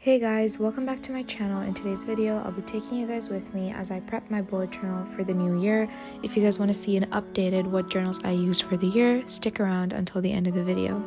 Hey guys, welcome back to my channel. In today's video, I'll be taking you guys with me as I prep my bullet journal for the new year. If you guys want to see an updated what journals I use for the year, stick around until the end of the video.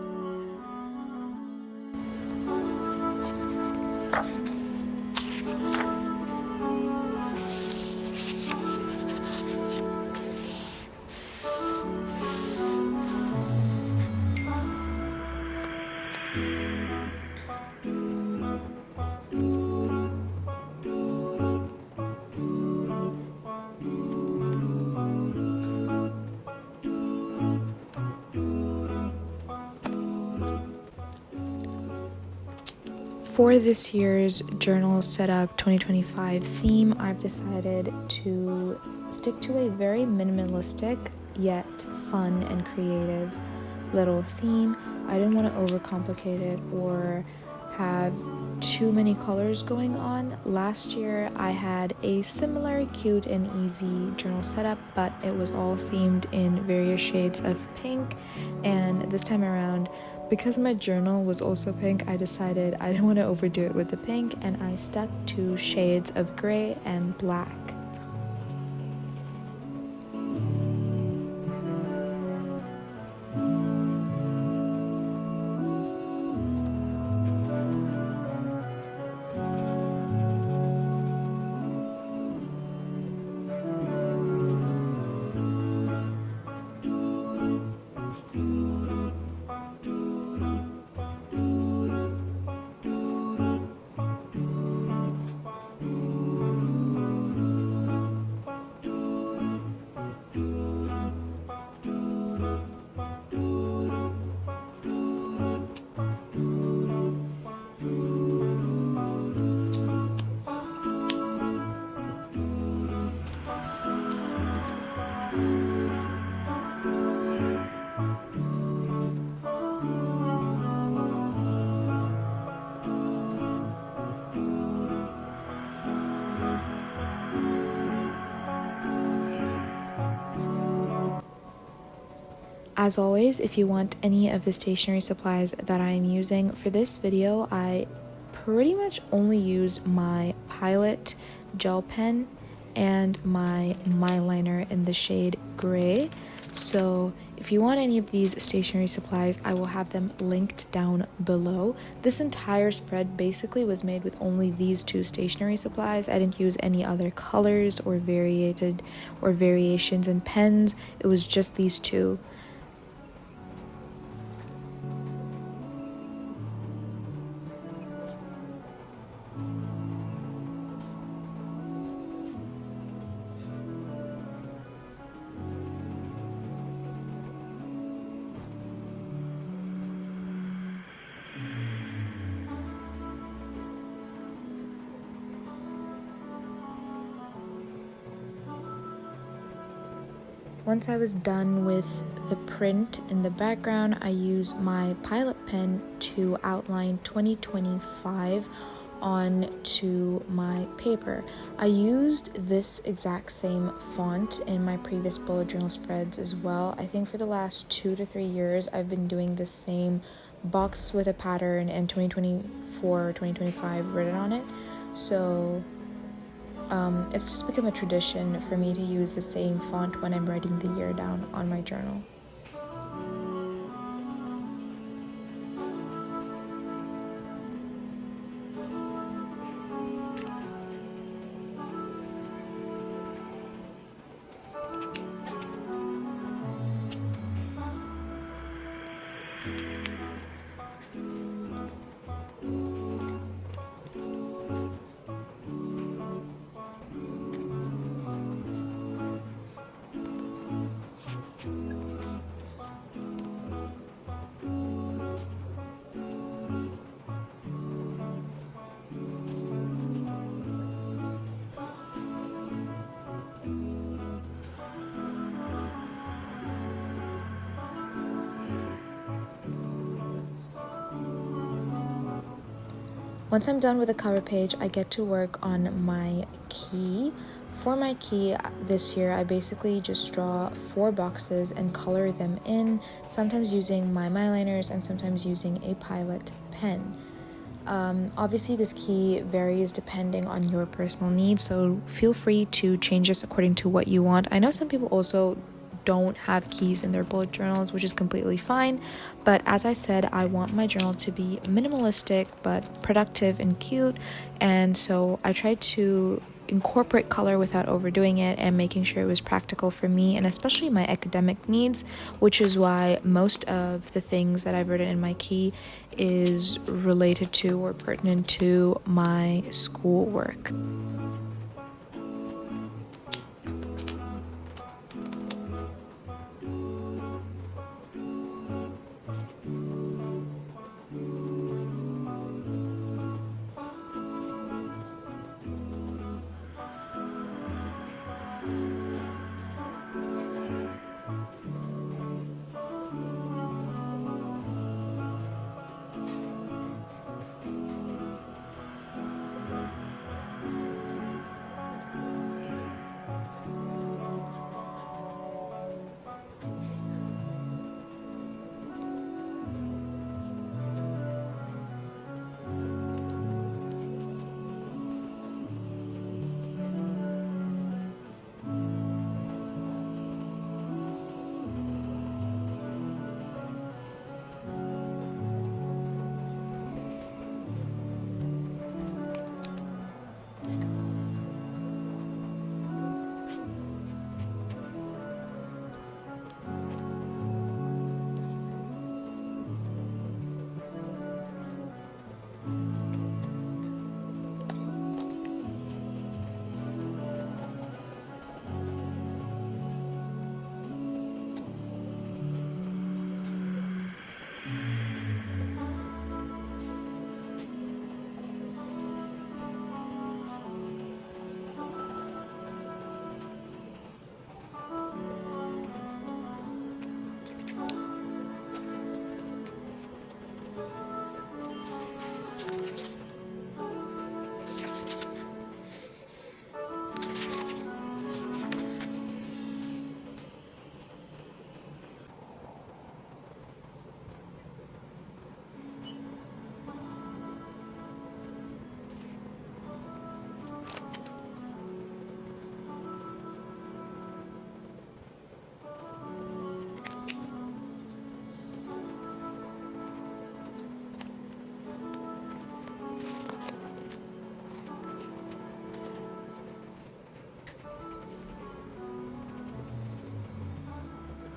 For this year's journal setup 2025 theme, I've decided to stick to a very minimalistic yet fun and creative little theme. I didn't want to overcomplicate it or have too many colors going on. Last year I had a similar cute and easy journal setup, but it was all themed in various shades of pink, and this time around, because my journal was also pink, I decided I didn't want to overdo it with the pink, and I stuck to shades of gray and black. As always, if you want any of the stationery supplies that I am using for this video, I pretty much only use my Pilot gel pen and my mildliner in the shade gray. So if you want any of these stationery supplies, I will have them linked down below. This entire spread basically was made with only these two stationery supplies. I didn't use any other colors or variations in pens. It was just these two. Once I was done with the print in the background, I used my Pilot pen to outline 2025 onto my paper. I used this exact same font in my previous bullet journal spreads as well. I think for the last 2 to 3 years I've been doing the same box with a pattern and 2024 or 2025 written on it. So it's just become a tradition for me to use the same font when I'm writing the year down on my journal. Once I'm done with the cover page, I get to work on my key. For my key this year, I basically just draw 4 boxes and color them in, sometimes using my mildliners and sometimes using a Pilot pen. Obviously, this key varies depending on your personal needs, so feel free to change this according to what you want. I know some people also don't have keys in their bullet journals, which is completely fine, but as I said, I want my journal to be minimalistic but productive and cute, and so I tried to incorporate color without overdoing it and making sure it was practical for me and especially my academic needs, which is why most of the things that I've written in my key is related to or pertinent to my schoolwork.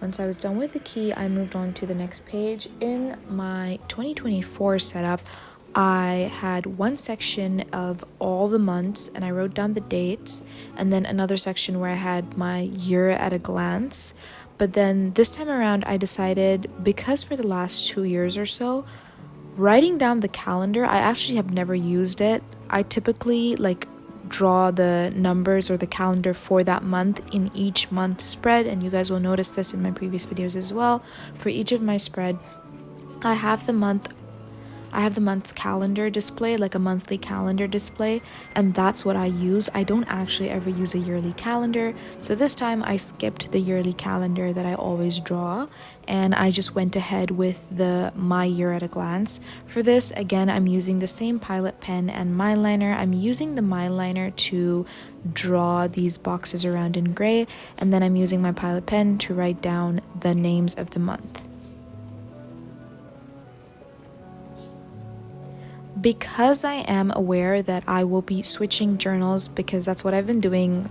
Once I was done with the key, I moved on to the next page. In my 2024 setup, I had one section of all the months and I wrote down the dates, and then another section where I had my year at a glance. But then this time around, I decided, because for the last 2 years or so, writing down the calendar, I actually have never used it. I typically draw the numbers or the calendar for that month in each month spread, and you guys will notice this in my previous videos as well. For each of my spread, I have the month's calendar display, like a monthly calendar display, and that's what I use. I don't actually ever use a yearly calendar, so this time I skipped the yearly calendar that I always draw, and I just went ahead with the my year at a glance. For this, again, I'm using the same Pilot pen and mildliner. I'm using the mildliner to draw these boxes around in gray, and then I'm using my Pilot pen to write down the names of the month. Because I am aware that I will be switching journals, because that's what I've been doing,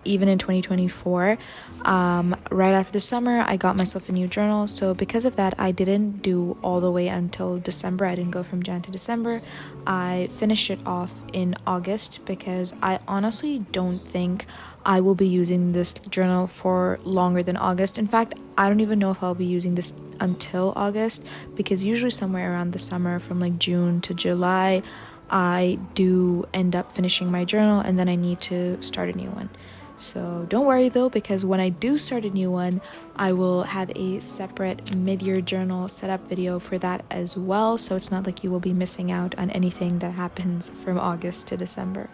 even in 2024, right after the summer, I got myself a new journal. So because of that, I didn't do all the way until December. I didn't go from Jan to December. I finished it off in August because I honestly don't think I will be using this journal for longer than August. In fact, I don't even know if I'll be using this until August, because usually somewhere around the summer from June to July, I do end up finishing my journal and then I need to start a new one. So don't worry though, because when I do start a new one, I will have a separate mid-year journal setup video for that as well. So it's not like you will be missing out on anything that happens from August to December.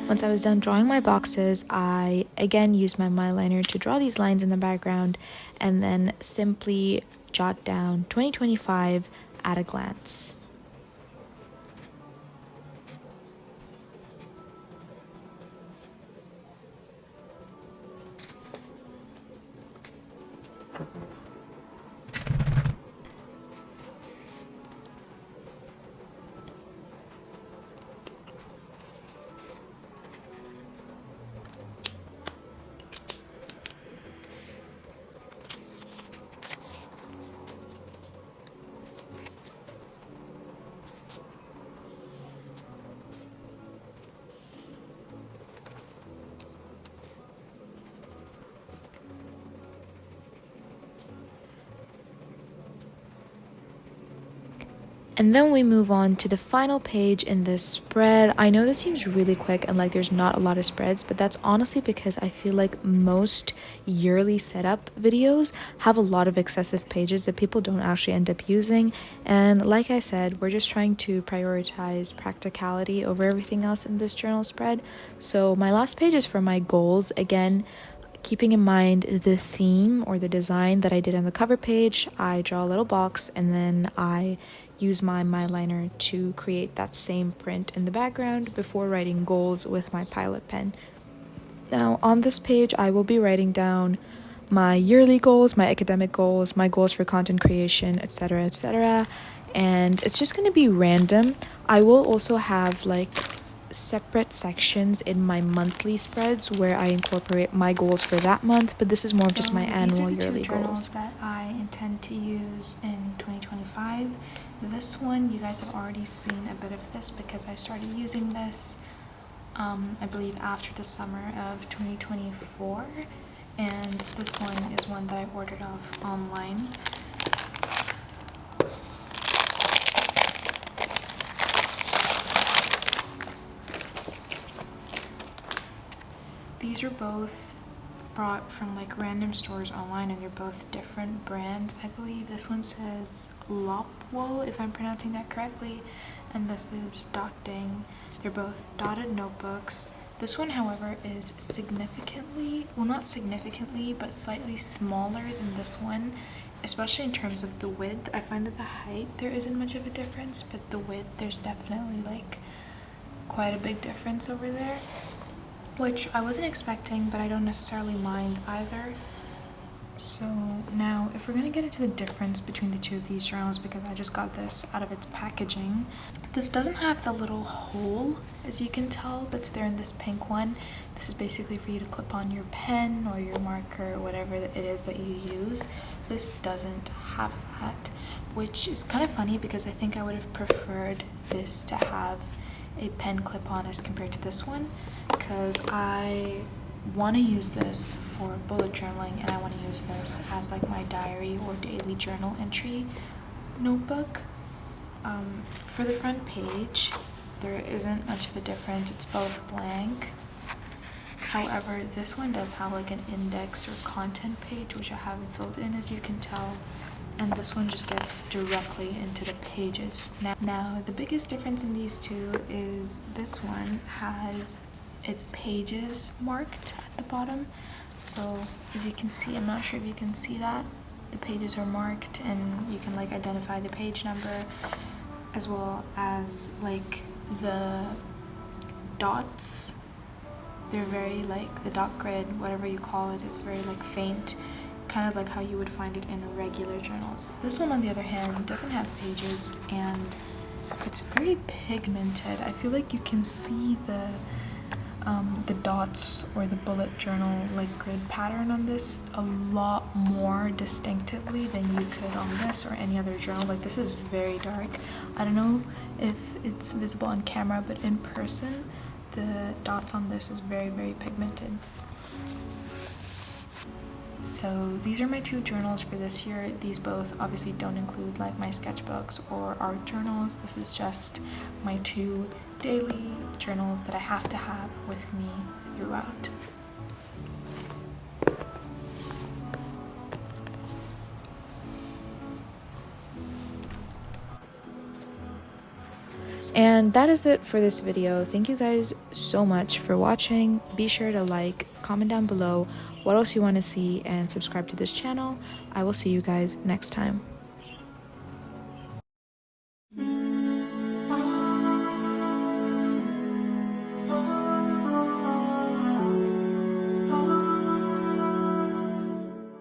Once I was done drawing my boxes, I again used my mildliner to draw these lines in the background and then simply jot down 2025 at a glance. And then we move on to the final page in this spread. I know this seems really quick and like there's not a lot of spreads, but that's honestly because I feel like most yearly setup videos have a lot of excessive pages that people don't actually end up using. And like I said, we're just trying to prioritize practicality over everything else in this journal spread. So my last page is for my goals. Again, keeping in mind the theme or the design that I did on the cover page, I draw a little box and then I use my mildliner to create that same print in the background before writing goals with my Pilot pen. Now on this page I will be writing down my yearly goals, my academic goals, my goals for content creation, etc., etc. And it's just going to be random. I will also have like separate sections in my monthly spreads where I incorporate my goals for that month, but this is more of just my annual yearly goals that I intend to use in 2025. This one, you guys have already seen a bit of this because I started using this I believe after the summer of 2024, and this one is one that I ordered off online. These are both brought from like random stores online, and they're both different brands. I believe this one says Lopwo, if I'm pronouncing that correctly, and this is Dotting. They're both dotted notebooks. This one, however, is significantly, well, not significantly, but slightly smaller than this one, especially in terms of the width. I find that the height there isn't much of a difference, but the width there's definitely like quite a big difference over there, which I wasn't expecting, but I don't necessarily mind either. So now if we're gonna get into the difference between the two of these journals, because I just got this out of its packaging, this doesn't have the little hole, as you can tell, that's there in this pink one. This is basically for you to clip on your pen or your marker or whatever it is that you use. This doesn't have that, which is kind of funny because I think I would have preferred this to have a pen clip on as compared to this one, because I want to use this for bullet journaling, and I want to use this as like my diary or daily journal entry notebook. For the front page, there isn't much of a difference. It's both blank. However, this one does have like an index or content page, which I haven't filled in, as you can tell, and this one just gets directly into the pages. Now the biggest difference in these two is this one has its pages marked at the bottom. So as you can see, I'm not sure if you can see that, the pages are marked and you can like identify the page number, as well as like the dots. They're very like the dot grid, whatever you call it, it's very like faint, kind of like how you would find it in regular journals. This one on the other hand doesn't have pages and it's very pigmented. I feel like you can see the dots or the bullet journal like grid pattern on this a lot more distinctively than you could on this or any other journal. Like this is very dark. I don't know if it's visible on camera, but in person the dots on this is very, very pigmented. So these are my two journals for this year. These both obviously don't include like my sketchbooks or art journals. This is just my two daily journals that I have to have with me throughout. And that is it for this video. Thank you guys so much for watching. Be sure to like, comment down below what else you want to see, and subscribe to this channel. I will see you guys next time.